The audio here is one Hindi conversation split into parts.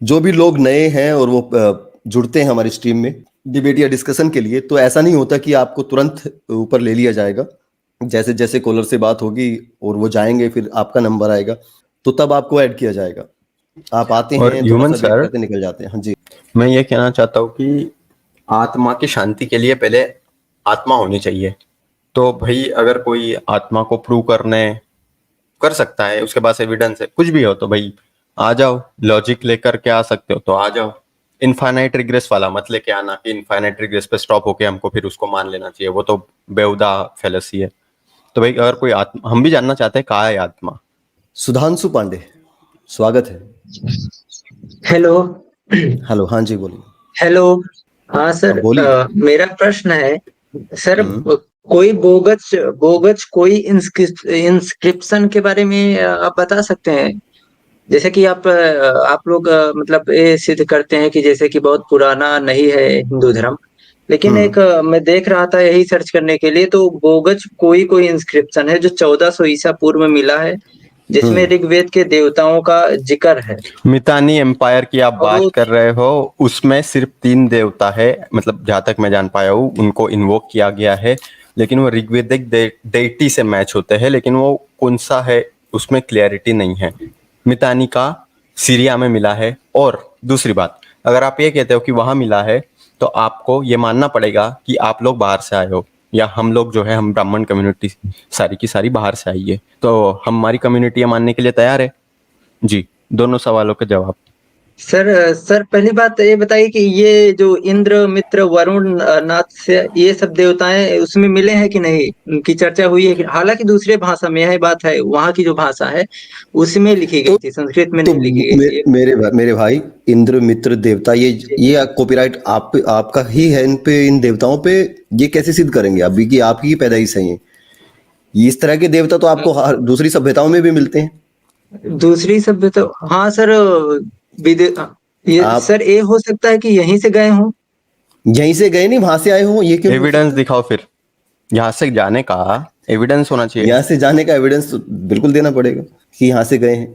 जो भी लोग नए हैं और वो जुड़ते हैं हमारी स्ट्रीम में डिबेट या डिस्कशन के लिए, तो ऐसा नहीं होता कि आपको तुरंत ऊपर ले लिया जाएगा। जैसे जैसे कॉलर से बात होगी और वो जाएंगे, फिर आपका नंबर आएगा, तो तब आपको ऐड किया जाएगा। आप आते और हैं, थोड़ा ह्यूमन सा वेट सर, करते निकल जाते हैं। हाँ जी। मैं ये कहना चाहता हूँ कि आत्मा की शांति के लिए पहले आत्मा होनी चाहिए। तो भाई अगर कोई आत्मा को प्रूव करने कर सकता है, उसके पास एविडेंस है, कुछ भी हो, तो भाई आ जाओ, लॉजिक लेकर के आ सकते हो तो आ जाओ। इनफाइनाइट रिग्रेस वाला मत लेके आना कि इनफाइनाइट रिग्रेस पे स्टॉप होके हमको फिर उसको मान लेना चाहिए, वो तो बेहुदा फेलसी है। तो भाई अगर कोई आत्मा, हम भी जानना चाहते हैं कहाँ है आत्मा। सुधांशु पांडे, स्वागत है। हेलो। हेलो, हाँ जी बोलिए। हेलो। हाँ सर, अब बोलिए। मेरा प्रश्न है सर, हम्म। कोई बोगस बोगस कोई इंस्क्रिप्शन के बारे में आप बता सकते हैं? जैसे कि आप लोग मतलब ये सिद्ध करते हैं कि जैसे कि बहुत पुराना नहीं है हिंदू धर्म, लेकिन एक मैं देख रहा था यही सर्च करने के लिए, तो बोगस कोई कोई इंस्क्रिप्शन है जो 1400 ईसा पूर्व में मिला है, जिसमें ऋग्वेद के देवताओं का जिक्र है। मितानी एम्पायर की आप और बात वो कर रहे हो, उसमें सिर्फ 3 देवता है, मतलब जहां तक मैं जान पाया हूँ उनको इन्वोक किया गया है, लेकिन वो ऋग्वेदिक डेटी से मैच होते हैं, लेकिन वो कौन सा है उसमें क्लियरिटी नहीं है। मितानी का सीरिया में मिला है। और दूसरी बात, अगर आप ये कहते हो कि वहां मिला है, तो आपको ये मानना पड़ेगा कि आप लोग बाहर से आए हो, या हम लोग जो है, हम ब्राह्मण कम्युनिटी सारी की सारी बाहर से आई है, तो हमारी कम्युनिटी मानने के लिए तैयार है। जी, दोनों सवालों के जवाब। सर पहली बात तो ये बताइए कि ये जो इंद्र मित्र वरुण नाथ से ये सब देवताएं उसमें मिले हैं कि नहीं, उनकी चर्चा हुई है कि? हालांकि दूसरे भाषा में यह बात है, वहाँ की जो भाषा है उसमें लिखी तो गई थी, संस्कृत में तो नहीं लिखी गई थी। मेरे भाई, इंद्र मित्र देवता, ये कॉपीराइट आपका ही है इन पे, इन देवताओं पे। ये कैसे सिद्ध करेंगे अभी कि आपकी ही पैदाइश है ये? इस तरह के देवता तो आपको दूसरी सभ्यताओं में भी मिलते हैं। दूसरी सभ्यता, हाँ सर, विदे ये आप सर ये हो सकता है कि यहीं से गए हों। यहीं से गए नहीं, वहां से आए हो, ये क्यों नहीं हो एविडेंस सकता? दिखाओ फिर, यहाँ से जाने का एविडेंस होना चाहिए। यहाँ से जाने का एविडेंस तो बिल्कुल देना पड़ेगा कि यहाँ से गए हैं।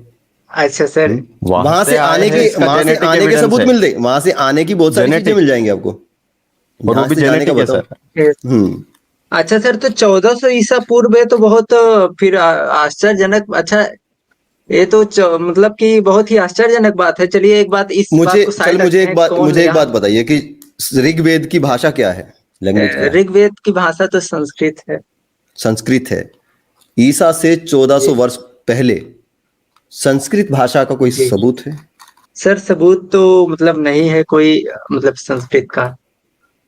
अच्छा सर। वहां से आए हैं, इसका वहां से जेनेटिक आने के एविडेंस सबूत है। मिल गए, वहां से आने की बहुत सारी चीजें जेनेटिक, मिल जाएंगी आपको। और वो यहाँ भी से जाने का जेनेटिक है बताओ। सर। हम्म। अच्छा सर, तो 1400 ईसा पूर्व है तो बहुत फिर आश्चर्यजनक। अच्छा, ये तो मतलब कि बहुत ही आश्चर्यजनक बात है। चलिए एक बात, इस बात को साइड रखते हैं, कौन मुझे एक यहाँ बात बताइए कि ऋग्वेद की भाषा क्या है, लैंग्वेज क्या है? ऋग्वेद की भाषा तो संस्कृत है। संस्कृत है। ईसा से 1400 जी वर्ष पहले संस्कृत भाषा का कोई जी सबूत है? सर, सबूत तो मतलब नहीं है कोई, मतलब संस्कृत का।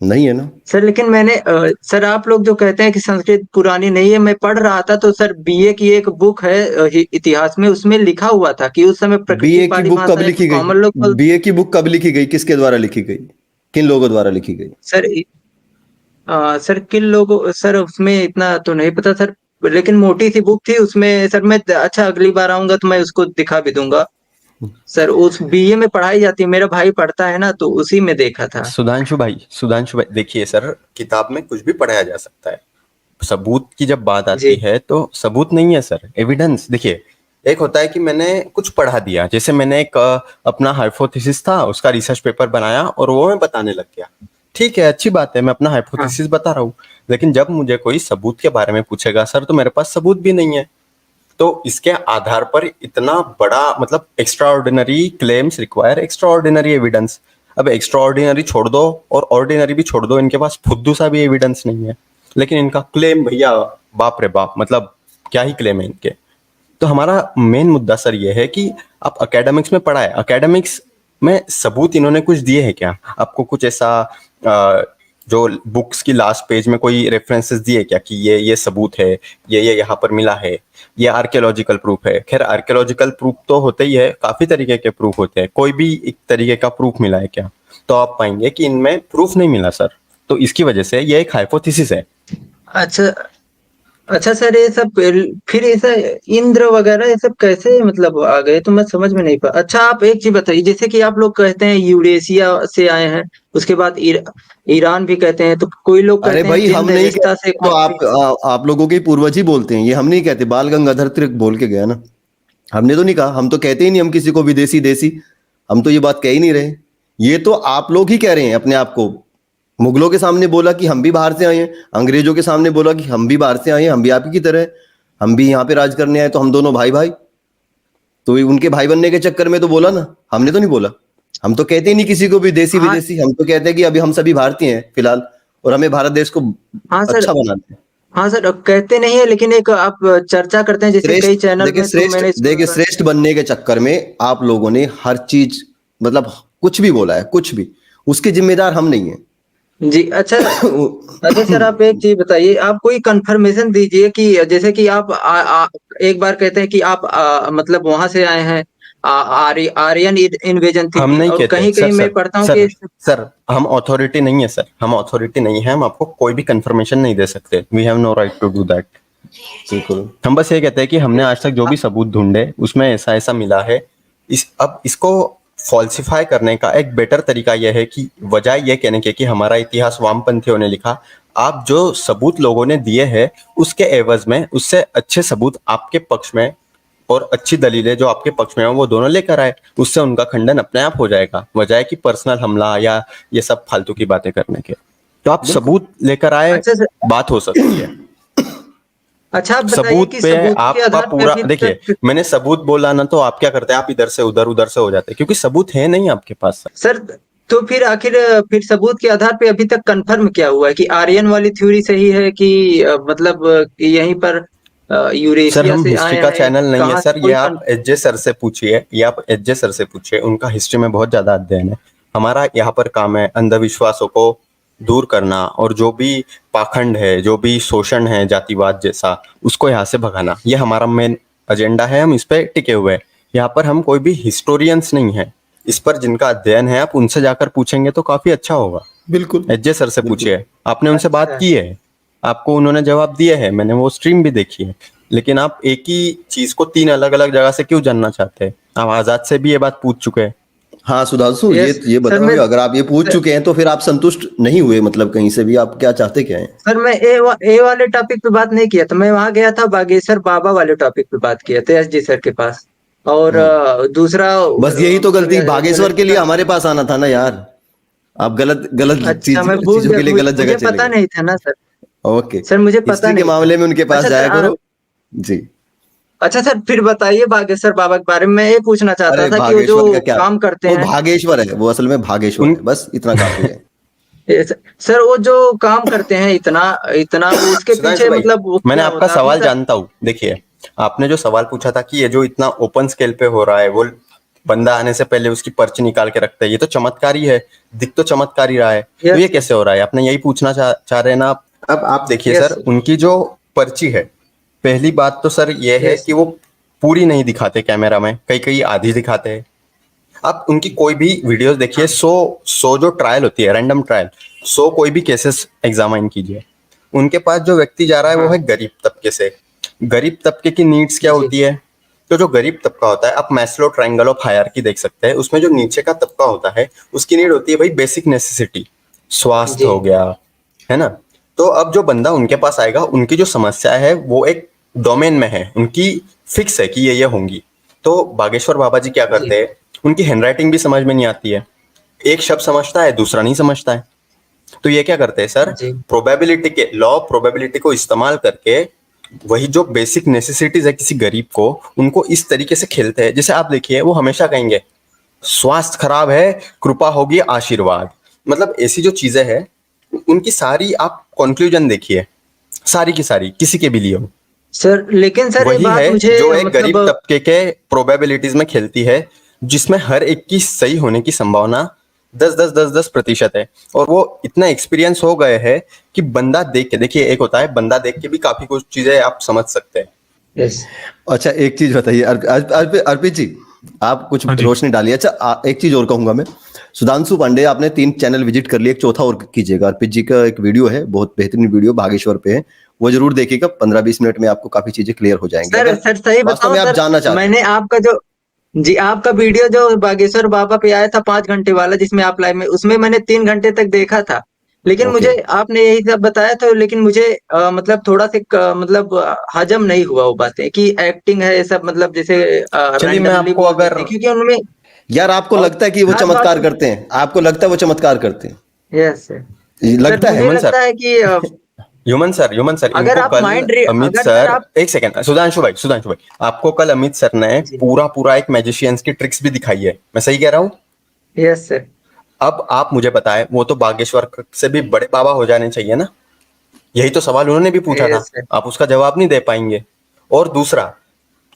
नहीं है ना। सर लेकिन मैंने सर, आप लोग जो कहते हैं कि संस्कृत पुरानी नहीं है, मैं पढ़ रहा था तो सर बीए की एक बुक है इतिहास में, उसमें लिखा हुआ था कि उस समय प्रकृति बीए की पाली बुक कब भाषाएं लिखी गई? कॉमन लोग बोल। बीए की बुक कब लिखी गई, किसके द्वारा लिखी गई, किन लोगों द्वारा लिखी गई? सर सर किन लोगों, सर उसमें इतना तो नहीं पता सर, लेकिन मोटी सी बुक थी उसमें सर। मैं अच्छा अगली बार आऊंगा तो मैं उसको दिखा भी दूंगा सर। उस बीए में पढ़ाई जाती है, मेरा भाई पढ़ता है ना, तो उसी में देखा था। सुधांशु भाई देखिए सर, किताब में कुछ भी पढ़ाया जा सकता है। सबूत की जब बात आती जी है तो सबूत नहीं है सर, एविडेंस। देखिए, एक होता है कि मैंने कुछ पढ़ा दिया, जैसे मैंने एक अपना हाइपोथेसिस था, उसका रिसर्च पेपर बनाया और वो मैं बताने लग गया। ठीक है, अच्छी बात है, मैं अपना हाँ हाइपोथेसिस बता रहा हूँ। लेकिन जब मुझे कोई सबूत के बारे में पूछेगा सर, तो मेरे पास सबूत भी नहीं है। तो इसके आधार पर इतना बड़ा, मतलब extra ordinary claims require extra ordinary evidence. अब एक्स्ट्रा ऑर्डिनरी छोड़ दो और ऑर्डिनरी भी छोड़ दो, इनके पास फुद्दू सा भी एविडेंस नहीं है, लेकिन इनका क्लेम भैया, बाप रे बाप, मतलब क्या ही क्लेम है इनके। तो हमारा मेन मुद्दा सर ये है कि आप एकेडमिक्स में पढ़ा है, एकेडमिक्स में सबूत इन्होंने कुछ दिए हैं क्या आपको? कुछ ऐसा जो बुक्स की लास्ट पेज में कोई रेफरेंसेस दिए क्या कि ये सबूत है, ये यहाँ पर मिला है, ये आर्कियोलॉजिकल प्रूफ है? खैर, आर्कियोलॉजिकल प्रूफ तो होते ही है, काफी तरीके के प्रूफ होते हैं, कोई भी एक तरीके का प्रूफ मिला है क्या? तो आप पाएंगे कि इनमें प्रूफ नहीं मिला सर। तो इसकी वजह से ये एक हाइपोथेसिस है। अच्छा। अच्छा सर, ये सब फिर ऐसा इंद्र वगैरह ये सब कैसे मतलब आ गए, तो मैं समझ में नहीं पा। अच्छा आप एक चीज बताइए, जैसे कि आप लोग कहते हैं यूरेशिया से आए हैं, उसके बाद ईरान भी कहते हैं, तो कोई लोग अरे कहते हैं भाई, हम सिंध नहीं रेस्ता से कहते, तो कौन सी। आप लोगों के पूर्वज ही बोलते हैं, ये हम नहीं कहते। बाल गंगाधर तिलक बोल के गया ना, हमने तो नहीं कहा। हम तो कहते ही नहीं हम किसी को विदेशी देसी। हम तो ये बात कह ही नहीं रहे, ये तो आप लोग ही कह रहे हैं अपने आप को। मुगलों के सामने बोला कि हम भी बाहर से आए हैं, अंग्रेजों के सामने बोला कि हम भी बाहर से आए हैं, हम भी आप ही की तरह हैं, हम भी यहाँ पे राज करने आए, तो हम दोनों भाई भाई। तो उनके भाई बनने के चक्कर में तो बोला ना, हमने तो नहीं बोला। हम तो कहते ही नहीं किसी को भी देसी हाँ विदेशी, हम तो कहते हैं कि अभी हम सभी भारतीय हैं फिलहाल, और हमें भारत देश को हाँ सर, अच्छा बनाना है। हाँ सर, कहते नहीं है, लेकिन एक आप चर्चा करते हैं जैसे कई श्रेष्ठ चैनल देखिए, में, तो मैंने देखिए श्रेष्ठ बनने के चक्कर में आप लोगों ने हर चीज, मतलब कुछ भी बोला है, कुछ भी, उसके जिम्मेदार हम नहीं है। जी। अच्छा अच्छा सर, आप एक चीज बताइए, आप कोई कंफर्मेशन दीजिए कि जैसे कि आप एक बार कहते हैं कि आप मतलब वहां से आए हैं, आर्यन इन्वेजन हम थी, नहीं और कहते कहीं सर, कहीं मैं पढ़ता हूँ सर कि सर हम अथॉरिटी नहीं है सर, हम अथॉरिटी नहीं है, हम आपको कोई भी कंफर्मेशन नहीं दे सकते। We have no right to do that. बिल्कुल। हम बस ये कहते हैं कि हमने आज तक जो भी सबूत ढूंढे उसमें ऐसा ऐसा मिला है। अब इसको फॉल्सिफाई करने का एक बेटर तरीका यह है कि बजाय ये कहने के कि हमारा इतिहास वामपंथियों ने लिखा, आप जो सबूत लोगों ने दिए हैं उसके एवज में उससे अच्छे सबूत आपके पक्ष में और अच्छी दलीलें जो आपके पक्ष में हो वो दोनों लेकर आए, उससे उनका खंडन अपने आप हो जाएगा, बजाय कि पर्सनल हमला या ये सब फालतू की बातें करने के। तो आप सबूत लेकर आए, अच्छा सर, बात हो सकती है। अच्छा आप बताइए सबूत कि पे सबूत के आपका आधार पे पूरा अभी देखिए, तक मैंने सबूत बोला ना, तो आप क्या करते हैं, आप इधर से उधर उधर से हो जाते हैं क्योंकि सबूत है नहीं आपके पास। सर, तो फिर आखिर फिर सबूत के आधार पे अभी तक कंफर्म क्या हुआ है कि आर्यन वाली थ्योरी सही है कि मतलब कि यहीं पर सर यूरेशिया हम से हिस्ट्री आए का हैं, चैनल नहीं है कहाँ से सर, ये कोई आप एच जे सर से पूछिए, ये आप एच जे सर से पूछिए, उनका हिस्ट्री में बहुत ज्यादा अध्ययन है। हमारा यहाँ पर काम है अंधविश्वासों को दूर करना, और जो भी पाखंड है, जो भी शोषण है जातिवाद जैसा, उसको यहाँ से भगाना, ये हमारा मेन एजेंडा है। हम इस पे टिके हुए हैं। यहाँ पर हम कोई भी हिस्टोरियंस नहीं है, इस पर जिनका अध्ययन है आप उनसे जाकर पूछेंगे तो काफी अच्छा होगा। बिल्कुल एच जे सर से बिल्कुल। पूछिए, आपने उनसे बात अच्छा की है, आपको उन्होंने जवाब दिए है, मैंने वो स्ट्रीम भी देखी है। लेकिन आप एक ही चीज को तीन अलग अलग जगह से क्यों जानना चाहते हैं? आप आजाद से भी ये बात पूछ चुके हैं। हाँ सुधांशु, यस ये सर, मैं बताओगे, अगर आप ये पूछ चुके हैं तो फिर आप संतुष्ट नहीं हुए, मतलब कहीं से भी आप क्या चाहते क्या हैं? सर मैं ए वाले टॉपिक पे बात नहीं किया था, मैं वहां गया था बागेश्वर बाबा वाले टॉपिक पे बात किया था, एस जी सर के पास। और दूसरा बस यही तो गलती, बागेश्वर के लिए सेमेस्टर। हमारे पास आना था ना यार। आप गलत गलत अच्छा, मैं भूल चीजों गया, के लिए गलत जगह मुझे चले पता गए। नहीं था ना सर। ओके, सर मुझे पता हिस्ट्री के नहीं था। मामले में उनके पास अच्छा सर, जाया करो। जी। अच्छा सर, फिर बताइए बागेश्वर बाबा के बारे में। मैं ये पूछना चाहता अरे था कि वो जो भागेश्वर का क्या, काम करते वो हैं, भागेश्वर है, वो असल में भागेश्वर उन है, बस इतना काफी है। सर वो जो काम करते हैं इतना इतना, वो उसके सुधांशु पीछे भाई, मतलब वो मैंने क्या आपका होता है अभी सवाल तक? जानता हूँ। देखिए, आपने जो सवाल पूछा था कि ये जो इतना ओपन स्केल पे हो रहा है, वो बंदा आने से पहले उसकी पर्ची निकाल के रखता है, ये तो चमत्कार ही है, दिख तो चमत्कार ही रहा है, तो ये यस कैसे हो रहा है? आपने यही पूछना चाह रहे हैं ना आप? अब आप देखिए यस सर, उनकी जो पर्ची है, पहली बात तो सर ये है यस कि वो पूरी नहीं दिखाते कैमरा में, कई कई आधी दिखाते हैं। आप उनकी कोई भी वीडियोस देखिए, हाँ 100 जो ट्रायल होती है, रैंडम ट्रायल, 100 कोई भी केसेस एग्जामाइन कीजिए, उनके पास जो व्यक्ति जा रहा है वो हाँ है गरीब तबके से। गरीब तबके की नीड्स क्या जी होती है? तो जो गरीब तबका होता है, आप मैस्लो ट्रायंगल ऑफ हायरार्की देख सकते हैं, उसमें जो नीचे का तबका होता है उसकी नीड होती है भाई बेसिक नेसेसिटी, स्वास्थ्य जी हो गया, है ना? तो अब जो बंदा उनके पास आएगा, उनकी जो समस्या है वो एक डोमेन में है, उनकी फिक्स है कि ये होंगी। तो बागेश्वर बाबा जी क्या जी करते हैं, उनकी हैंडराइटिंग भी समझ में नहीं आती है, एक शब्द समझता है दूसरा नहीं समझता है। तो ये क्या करते हैं सर, जी प्रोबेबिलिटी के लॉ ऑफ प्रोबेबिलिटी को इस्तेमाल करके वही जो बेसिक नेसेसिटीज है किसी गरीब को, उनको इस तरीके से खेलते हैं। जैसे आप देखिए, वो हमेशा कहेंगे स्वास्थ्य खराब है, कृपा होगी आशीर्वाद, मतलब ऐसी जो चीजें हैं उनकी सारी आप कंक्लूजन देखिए, सारी की सारी किसी के भी लिए हो, सर, लेकिन सर ये वही बात है मुझे जो एक गरीब मतलब तबके के प्रोबेबिलिटीज में खेलती है, जिसमें हर एक की सही होने की संभावना 10-10-10-10% है। और वो इतना एक्सपीरियंस हो गए हैं कि बंदा देख के, देखिए एक होता है बंदा देख के भी काफी कुछ चीजें आप समझ सकते हैं। यस अच्छा एक चीज बताइए अर्पित जी, आप कुछ हाँ जी। रोशनी डालिए। अच्छा एक चीज और कहूंगा मैं, सुधांशु पांडे, आपने 3 चैनल विजिट कर लिए, एक चौथा और कीजिएगा। अर्पित जी का एक वीडियो है, बहुत बेहतरीन वीडियो, बागेश्वर पे है, वो जरूर देखिएगा। 15-20 मिनट में आपको काफी चीजें क्लियर हो जाएंगी, सर। अगर सर सही वास्तव बताऊं में आप सर, जानना चाहते हैं। मैंने आपका जो जी आपका वीडियो जो बागेश्वर बाबा पे आया था 5 घंटे वाला, जिसमें आप लाइव में, उसमें मैंने 3 घंटे तक देखा था। लेकिन ओके, मुझे आपने यही सब बताया था, लेकिन मुझे मतलब थोड़ा सा मतलब हजम नहीं हुआ वो बातें कि एक्टिंग है ये सब, मतलब जैसे चलिए मैं रैंडमली आपको बोल अगर देते हैं, क्योंकि उनमें यार आपको और लगता है कि वो हर चमत्कार बात करते हैं? आपको लगता है वो चमत्कार करते हैं? Yes sir. ये सर लगता है? मुझे हेमंत सर, लगता है कि ह्यूमन सर अगर इनको आप कल माइंड अमित अगर सर सर, आप एक सेकंड, सुधांशु भाई आपको कल अमित सर ने जी पूरा पूरा एक मैजिशियंस की ट्रिक्स भी दिखाई है, मैं सही कह रहा हूँ? यस सर अब आप मुझे बताएं, वो तो बागेश्वर से भी बड़े बाबा हो जाने चाहिए ना? यही तो सवाल उन्होंने भी पूछा था, यस सर आप उसका जवाब नहीं दे पाएंगे। और दूसरा,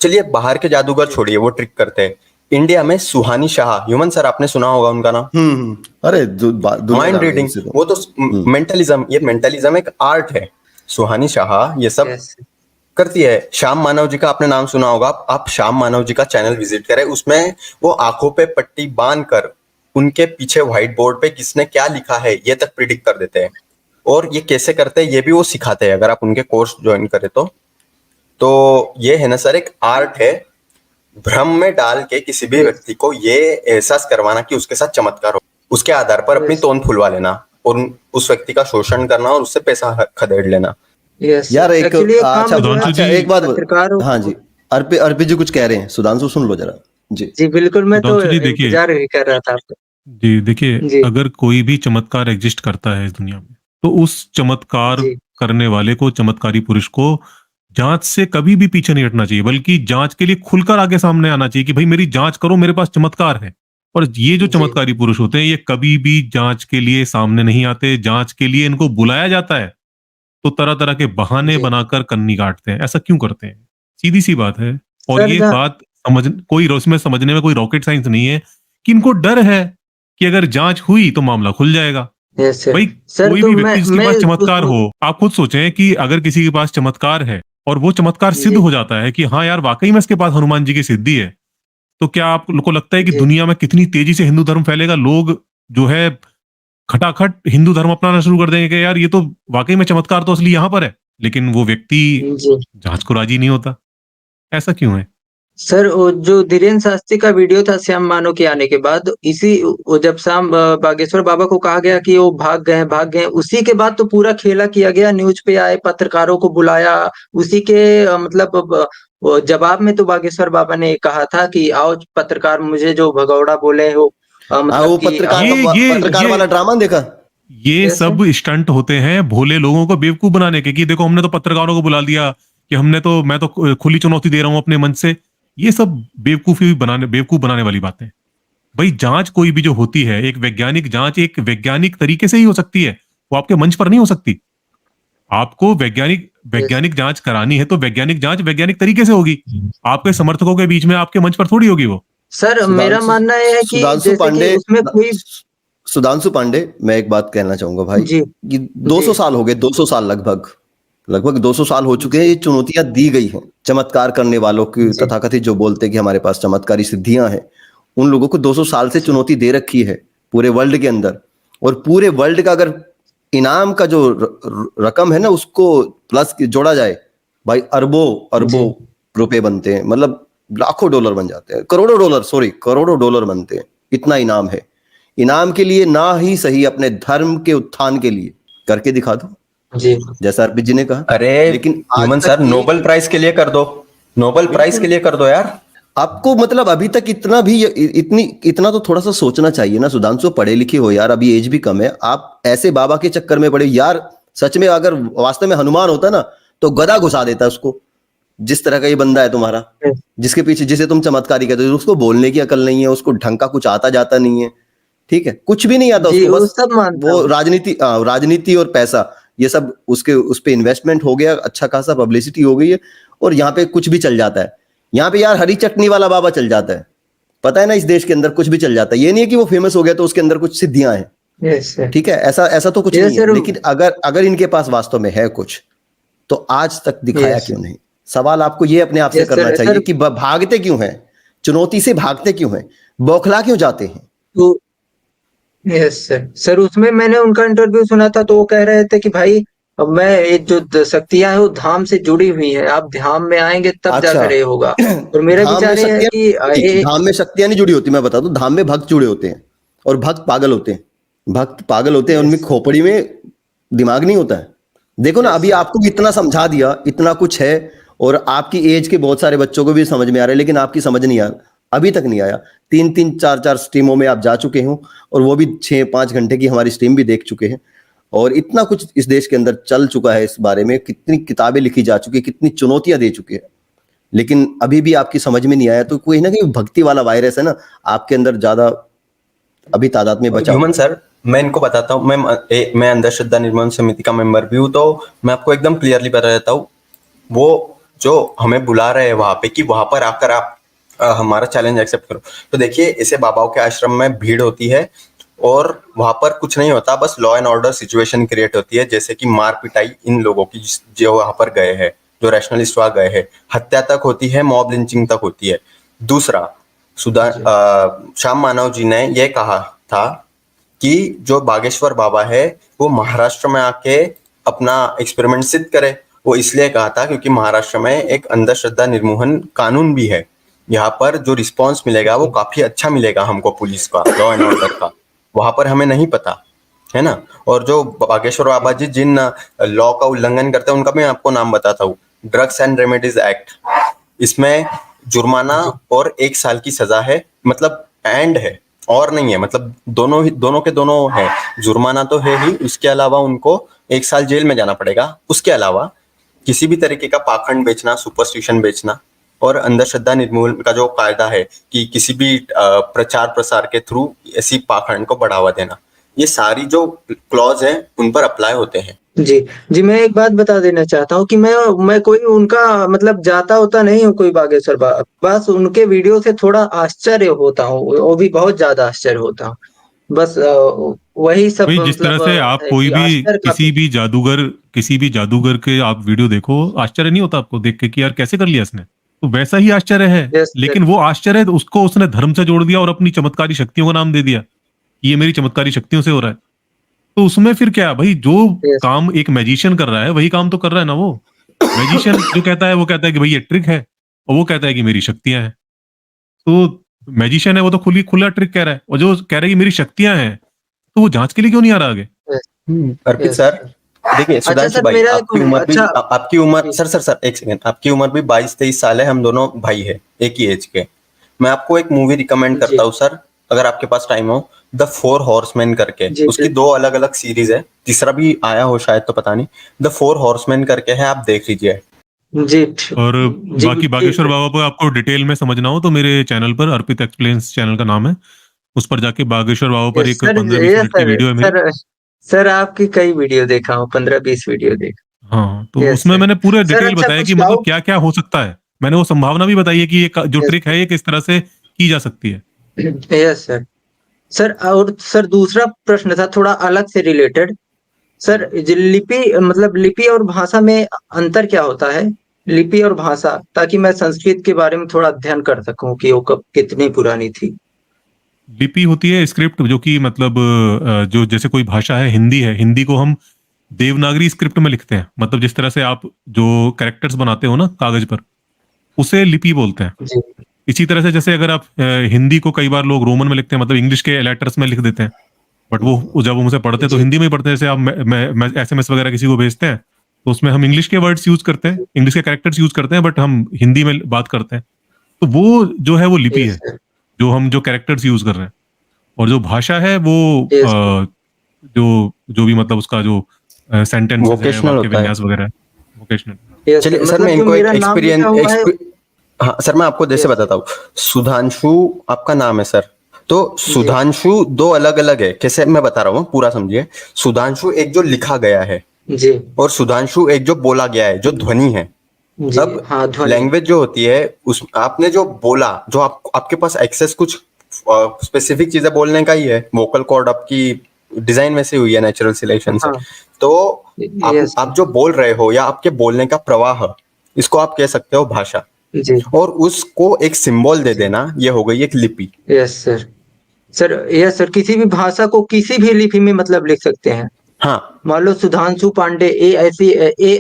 चलिए बाहर के जादूगर जी छोड़िए, वो ट्रिक करते हैं। इंडिया में सुहानी शाह, ह्यूमन सर आपने सुना होगा उनका नाम, अरे दुनिया माइंड जान रही है रीडिंग, उसे तो। वो तो हम्म। मेंटलिज्म, ये मेंटलिज्म एक आर्ट है। सुहानी शाह ये सब यस करती है। श्याम मानव जी का आपने नाम सुना होगा, आप श्याम मानव जी का चैनल विजिट करें, उसमें वो आंखों पे पट्टी बांध कर उनके पीछे व्हाइट बोर्ड पे किसने क्या लिखा है ये तक प्रिडिक्ट कर देते हैं। और ये कैसे करते हैं ये भी वो सिखाते हैं, अगर आप उनके कोर्स ज्वाइन करें तो ये है ना सर, एक आर्ट है भ्रम में डाल के किसी भी यस व्यक्ति को ये एहसास करवाना कि उसके साथ चमत्कार हो, उसके आधार पर अपनी यस तोंद फुलवा लेना और उस व्यक्ति का शोषण करना और उससे पैसा खदेड़ लेना। यस यार एक एक्चुअली एक काम अच्छा जो है सुधांशु अच्छा जी एक बात पत्रकारों हाँ जी, अर्पी जी कुछ कह रहे हैं, सुधांशु सुन लो जरा। जी। जी बिल्कुल मैं तो सुधांशु जी देखिए, इंतजार ही कर रहा था आपका। जी देखिए, जी अगर कोई भी चमत्कार एग्जिस्ट करता है इस दुनिया में, तो उस चमत्कार जी करने वाले को, चमत्कारी पुरुष को जांच से कभी भी पीछे नहीं हटना चाहिए, बल्कि जांच के लिए खुलकर आगे सामने आना चाहिए कि भाई मेरी जांच करो, मेरे पास चमत्कार है। और ये जो जी चमत्कारी पुरुष होते हैं, ये कभी भी जांच के लिए सामने नहीं आते। जांच के लिए इनको बुलाया जाता है तो तरह तरह के बहाने जी बनाकर कन्नी काटते हैं। ऐसा क्यों करते हैं? सीधी सी बात है। और सर ये बात इसमें समझने में कोई रॉकेट साइंस नहीं है कि इनको डर है कि अगर जांच हुई तो मामला खुल जाएगा। यस सर भाई सर कोई तो भी मैं व्यक्ति जिसके मैं पास उस चमत्कार हो, आप खुद सोचें कि अगर किसी के पास चमत्कार है और वो चमत्कार सिद्ध जी हो जाता है कि हाँ यार वाकई में इसके पास हनुमान जी की सिद्धि है, तो क्या आपको लगता है कि जी दुनिया में कितनी तेजी से हिंदू धर्म फैलेगा? लोग जो है खटाखट हिंदू धर्म अपनाना शुरू कर देंगे कि यार ये तो वाकई में चमत्कार तो असली यहाँ पर है। लेकिन वो व्यक्ति जी जांच को राजी नहीं होता। ऐसा क्यों है? सर वो जो धीरेन्द्र शास्त्री का वीडियो था श्याम मानो के आने के बाद, इसी वो जब श्याम बागेश्वर बाबा को कहा गया कि वो भाग गए, उसी के बाद तो पूरा खेला किया गया, न्यूज़ पे आए, पत्रकारों को बुलाया, उसी के मतलब वो जवाब में तो बागेश्वर बाबा ने कहा था कि आओ पत्रकार मुझे जो भगौड़ा बोले हो हाँ, मतलब वो कि पत्रकार वाला ड्रामा देखा? ये यस सर सब स्टंट होते हैं भोले लोगों को बेवकूफ बनाने के, कि देखो हमने तो पत्रकारों को बुला लिया, कि मैं तो खुली चुनौती दे रहा हूं अपने मंच से। ये सब बेवकूफ बनाने वाली बातें। भाई जांच कोई भी जो होती है, एक वैज्ञानिक जांच एक वैज्ञानिक तरीके से ही हो सकती है, वो आपके मंच पर नहीं हो सकती। आपको वैज्ञानिक यस वैज्ञानिक जांच करानी है तो वैज्ञानिक जांच वैज्ञानिक तरीके से होगी। आपके समर्थकों के बीच में आपके मंच पर थोड़ी होगी वो। सर मेरा सुधांशु मानना ये है कि सुधांशु जैसे कि पांडे उसमें कोई सुधांशु पांडे, मैं एक बात कहना चाहूंगा भाई, जी कि 200 जी साल हो गए, 200 साल लगभग 200 साल हो चुके हैं, जी ये चुनौतियां दी गई हैं चमत्कार करने वालों की, जी तथाकथित जो बोलते हैं कि हमारे पास चमत्कारी सिद्धियां हैं, उन लोगों को 200 साल से जी चुनौती दे रखी है पूरे वर्ल्ड के अंदर। और पूरे वर्ल्ड का अगर इनाम का जो रकम है ना, उसको प्लस जोड़ा जाए भाई, अरबों अरबों जी रुपए बनते हैं, मतलब लाखों डॉलर बन जाते हैं, करोड़ों डॉलर बनते हैं, इतना इनाम है। इनाम के लिए ना ही सही, अपने धर्म के उत्थान के लिए करके दिखा दो, जी जैसा अर्पित जी ने कहा। अरे लेकिन आज ह्यूमन तक सर, नोबेल एक प्राइज के लिए कर दो, नोबेल प्राइज के बिल्कुल, लिए कर दो यार। आपको मतलब अभी तक इतना तो थोड़ा सा सोचना चाहिए ना सुधांशु, पढ़े लिखे हो यार, अभी एज भी कम है, आप ऐसे बाबा के चक्कर में पड़े यार। सच में अगर वास्तव में हनुमान होता ना, तो गधा घुसा देता उसको। जिस तरह का ये बंदा है तुम्हारा, जिसके पीछे, जिसे तुम चमत्कारी कहते हो, उसको बोलने की अकल नहीं है, उसको ढंग का कुछ आता जाता नहीं है, ठीक है, कुछ भी नहीं आता जी उसको, वो बस सब मानता वो हूँ राजनीति और पैसा, ये सब उसके उस पे इन्वेस्टमेंट हो गया, अच्छा खासा पब्लिसिटी हो गई है, और यहाँ पे कुछ भी चल जाता है। यहाँ पे यार हरी चटनी वाला बाबा चल जाता है, पता है ना, इस देश के अंदर कुछ भी चल जाता है। ये नहीं है कि वो फेमस हो गया तो उसके अंदर कुछ सिद्धियां हैं, यस सर ठीक है, ऐसा ऐसा तो कुछ यस नहीं है। सर लेकिन अगर इनके पास वास्तव में है कुछ, तो आज तक दिखाया यस क्यों नहीं? सवाल आपको ये अपने आप से यस करना सर चाहिए सर कि भागते क्यों हैं, चुनौती से भागते क्यों हैं, बौखला क्यों जाते हैं? तो यस सर सर उसमें मैंने उनका इंटरव्यू सुना था, तो वो कह रहे थे कि भाई अब मैं ये जो शक्तियां है वो धाम से जुड़ी हुई है, आप धाम में आएंगे तब अच्छा, जाकर ये होगा। और मेरा धाम में विचार ये है शक्तियां कि ये धाम में शक्तियां नहीं जुड़ी होती, मैं बता दूं, धाम में भक्त जुड़े होते हैं, और भक्त पागल होते हैं। भक्त पागल होते हैं, यस उनमें खोपड़ी में दिमाग नहीं होता है। देखो ना, यस अभी सर आपको इतना समझा दिया, इतना कुछ है, और आपकी एज के बहुत सारे बच्चों को भी समझ में आ रहा है, लेकिन आपकी समझ नहीं अभी तक नहीं आया। 3-3 4-4 स्ट्रीमों में आप जा चुके हो और वो भी 6-5 घंटे की हमारी स्ट्रीम भी देख चुके हैं और इतना कुछ इस देश के अंदर चल चुका है इस बारे में, कितनी किताबें लिखी जा चुकी है, कितनी चुनौतियां दे चुके हैं, लेकिन अभी भी आपकी समझ में नहीं आया। तो कोई ना कोई भक्ति वाला वायरस है ना आपके अंदर, ज्यादा अभी तादाद में बचा। ह्यूमन सर, मैं इनको बताता हूँ, मैं अंधश्रद्धा निर्मूलन समिति का मेंबर भी हूँ, तो मैं आपको एकदम क्लियरली बता देता हूँ, वो जो हमें बुला रहे हैं वहां पे कि वहां पर आकर आप हमारा चैलेंज एक्सेप्ट करो, तो देखिए ऐसे बाबाओं के आश्रम में भीड़ होती है और वहां पर कुछ नहीं होता, बस law and order situation create होती है, जैसे कि मार पिटाई इन लोगों की जो वहां पर गए हैं, जो रैशनलिस्ट वहां गए हैं, हत्या तक होती है, मॉब लिंचिंग तक होती है। दूसरा, श्याम मानव जी ने यह कहा था कि जो बागेश्वर बाबा है वो महाराष्ट्र में आके अपना एक्सपेरिमेंट सिद्ध करे। वो इसलिए कहा था क्योंकि महाराष्ट्र में एक अंधश्रद्धा निर्मूलन कानून भी है, यहाँ पर जो रिस्पॉन्स मिलेगा वो काफी अच्छा मिलेगा हमको, पुलिस का, लॉ एंड ऑर्डर का, वहां पर हमें नहीं पता है ना। और जो बागेश्वर बाबा जी जिन लॉ का उल्लंघन करते हैं उनका मैं आपको नाम बताता हूँ, ड्रग्स एंड रेमेडीज एक्ट, इसमें जुर्माना और 1 साल की सजा है, मतलब एंड है और नहीं है, मतलब दोनों के दोनों है, जुर्माना तो है ही, उसके अलावा उनको 1 साल जेल में जाना पड़ेगा। उसके अलावा किसी भी तरीके का पाखंड बेचना, सुपरस्टिशन बेचना और अंधश्रद्धा निर्मूलन का जो कायदा है कि किसी भी प्रचार प्रसार के थ्रू ऐसी पाखंड को बढ़ावा देना, ये सारी जो क्लॉज है उन पर अप्लाई होते हैं। जी, मैं एक बात बता देना चाहता हूँ कि मैं कोई उनका मतलब जाता होता नहीं हूँ कोई बागेश्वर बाबा, बस उनके वीडियो से थोड़ा आश्चर्य होता हूँ, वो भी बहुत ज्यादा आश्चर्य होता हूँ, बस वही सब भाई जिस तरह मतलब से आप है कोई कि भी आश्चर्य किसी भी जादूगर के आप वीडियो देखो, आश्चर्य नहीं होता आपको देख के कि यार कैसे कर लिया इसने, तो वैसा ही आश्चर्य है। यस लेकिन वो आश्चर्य उसको उसने धर्म से जोड़ दिया और अपनी चमत्कारी शक्तियों का नाम दे दिया, ये मेरी चमत्कारी शक्तियों से हो रहा है। तो उसमें फिर क्या भाई, जो यस काम एक मैजिशियन कर रहा है वही काम तो कर रहा है ना वो। मैजिशियन जो कहता है वो कहता है कि भाई ये ट्रिक है, और वो कहता है कि मेरी शक्तियां हैं। तो मैजिशियन है वो तो खुला ट्रिक कह रहा है, और जो कह रहा है कि मेरी शक्तियां हैं, तो वो जांच के लिए क्यों नहीं आ रहा आगे? अर्पित यस सर, देखिए अच्छा सुधांशु सर, भाई, मेरा आपकी उम्र भी, अच्छा आपकी उम्र, जी सर एक सेकंड, आपकी उम्र भी 22-23 साल है, हम दोनों भाई है, एक ही एज के। मैं आपको एक मूवी रिकमेंड जी करता हूँ सर, अगर आपके पास टाइम हो, द 4 हॉर्समैन करके, जी उसकी 2 अलग अलग सीरीज है, तीसरा भी आया हो शायद तो पता नहीं, द 4 हॉर्समैन करके है, आप देख लीजिए। जी और जी बाकी बागेश्वर बाबा को आपको डिटेल में समझना हो तो मेरे चैनल पर, अर्पित एक्सप्लेन्स चैनल का नाम है, उस पर जाके बागेश्वर बाबा पर एक सर 15-20 यस मिनट की सर वीडियो है मेरी। सर आपकी कई वीडियो देखा हूँ, 15-20 वीडियो देखा। हाँ, तो यस उसमें सर मैंने पूरे सर डिटेल अच्छा बताया कुछ कि मतलब डाउट क्या क्या हो सकता है। मैंने वो संभावना भी बताई है कि ये जो यस ट्रिक है ये किस तरह से की जा सकती है। यस सर और सर दूसरा प्रश्न था थोड़ा अलग से रिलेटेड। सर लिपि मतलब लिपि और भाषा में अंतर क्या होता है? लिपि और भाषा, ताकि मैं संस्कृत के बारे में थोड़ा अध्ययन कर सकूं कि वो कब कितनी पुरानी थी। लिपि होती है स्क्रिप्ट, जो कि मतलब जो जैसे कोई भाषा है, हिंदी है, हिंदी को हम देवनागरी स्क्रिप्ट में लिखते हैं, मतलब जिस तरह से आप जो कैरेक्टर्स बनाते हो ना कागज पर, उसे लिपि बोलते हैं। जी इसी तरह से जैसे अगर आप हिंदी को कई बार लोग रोमन में लिखते हैं, मतलब इंग्लिश के लेटर्स में लिख देते हैं, बट वो जब मुझसे पढ़ते हैं तो जी हिंदी में ही पढ़ते हैं। जैसे आप SMS वगैरह किसी को भेजते हैं तो उसमें हम इंग्लिश के वर्ड्स यूज करते हैं, इंग्लिश के कैरेक्टर्स यूज करते हैं, बट हम हिंदी में बात करते हैं। तो वो जो है वो लिपि यस है, सर जो कैरेक्टर्स यूज कर रहे हैं। और जो भाषा है वो यस जो भी मतलब उसका जो सेंटेंसेस है, वोकेशनल वाक्य होता है। विन्यास वगैरह, वोकेशनल। यस सर चलिए सर, मतलब मैं जो इनको एक मेरा नाम लिखा हुआ है। हाँ सर, मैं आपको जैसे यस बताता हूँ, सुधांशु आपका नाम है सर, तो जी सुधांशु 2 अलग अलग है, कैसे मैं बता रहा हूँ पूरा समझिए। सुधांशु एक जो लिखा गया है, जी और सुधांशु एक जो बोला गया है, जो ध्वनि है। जी अब हाँ ध्वनि लैंग्वेज जो होती है, उस आपने जो बोला, जो आपके पास एक्सेस कुछ स्पेसिफिक चीजें बोलने का ही है, वोकल कॉर्ड आपकी डिजाइन वैसे हुई है नेचुरल सिलेक्शन से, हाँ तो यस आप जो बोल रहे हो या आपके बोलने का प्रवाह, इसको आप कह सकते हो भाषा, जी और उसको एक सिंबल दे जी देना, ये हो गई एक लिपि। यस सर यस सर किसी भी भाषा को किसी भी लिपि में मतलब लिख सकते हैं। हाँ मान लो सुधांशु पांडे, ए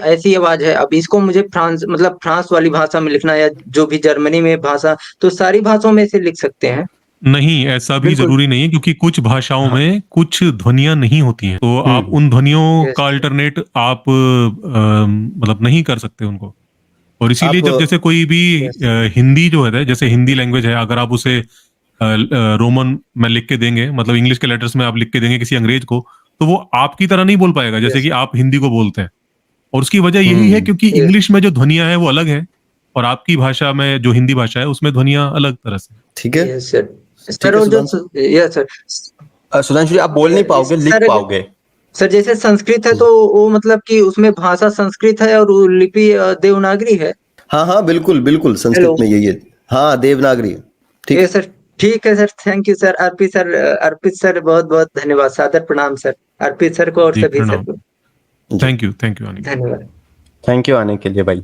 ऐसी आवाज है, अब इसको मुझे फ्रांस मतलब फ्रांस वाली भाषा में लिखना, या जो भी जर्मनी में भाषा, तो सारी भाषाओं में से लिख सकते हैं। नहीं, ऐसा भी बिल्कुल जरूरी नहीं है, क्योंकि कुछ भाषाओं हाँ में कुछ ध्वनियां नहीं होती हैं, तो आप उन ध्वनियों यस का अल्टरनेट आप मतलब नहीं कर सकते उनको। और इसीलिए आप जब जैसे कोई भी हिंदी जो है, जैसे हिंदी लैंग्वेज है, अगर आप उसे रोमन में लिख के देंगे, मतलब इंग्लिश के लेटर्स में आप लिख के देंगे किसी अंग्रेज को, तो वो आपकी तरह नहीं बोल पाएगा जैसे Yes. कि आप हिंदी को बोलते हैं। और उसकी वजह यही है क्योंकि Yes. इंग्लिश में जो ध्वनियां है वो अलग है, और आपकी भाषा में जो हिंदी भाषा है उसमें ध्वनियां अलग तरह से। ठीक है, यस सर। ठीक सर है और जो सुधांशु। यस सर सुधांशु जी, आप बोल नहीं पाओगे, लिख सर पाओगे। सर जैसे संस्कृत है तो वो मतलब कि उसमें भाषा संस्कृत है और वो लिपि देवनागरी है। हाँ हाँ, बिल्कुल बिल्कुल, संस्कृत हेलो। में यही है। हाँ, देवनागरी है। ठीक ये है। सर ठीक है sir, thank you sir. Arpit sir बहुत बहुत धन्यवाद, सादर प्रणाम सर अर्पित सर को और जी सभी सर प्रणाम। को जी। थैंक यू आने के लिए। धन्यवाद। थैंक यू आने के लिए भाई।